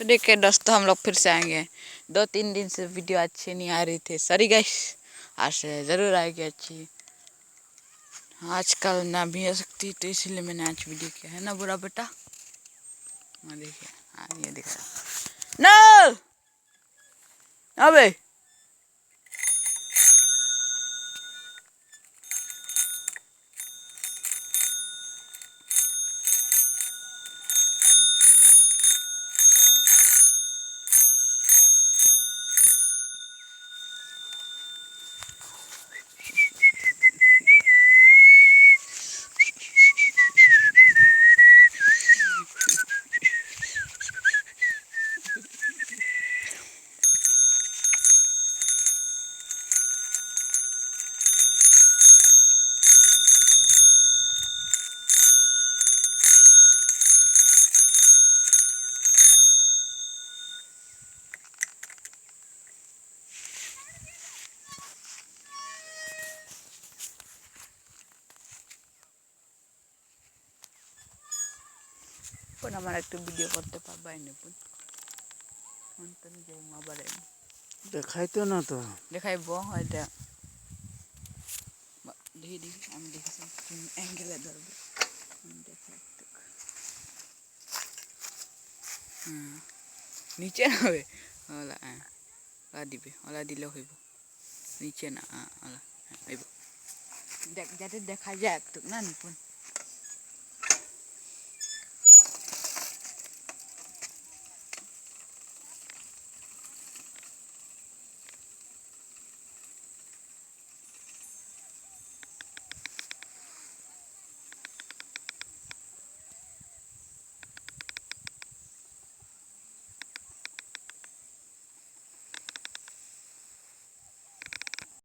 तो देखिए दोस्तों, हम लोग फिर से आएंगे। 2-3 दिन से वीडियो अच्छी नहीं आ रही थी, सॉरी गाइस। आज से ज़रूर आएगी अच्छी। आजकल ना भी आ सकती, तो इसलिए मैंने आज वीडियो किया है ना बुरा बेटा। हाँ देखिए, हाँ ये दिख रहा नो अबे pun আমার একটু ভিডিও করতে পারবাই না পুন অন্তন যে মোবাইলে দেখাইতো না তো দেখাইব হয়তো দেখি দেখি আমি দেখছি অ্যাঙ্গেলে ধরবো দেখা একটু নিচে না হবে ওলা ওলা দিবে ওলা দিলে হইব নিচে না ওলা হইব দেখ যাতে দেখা যায় একটু না নিপুণ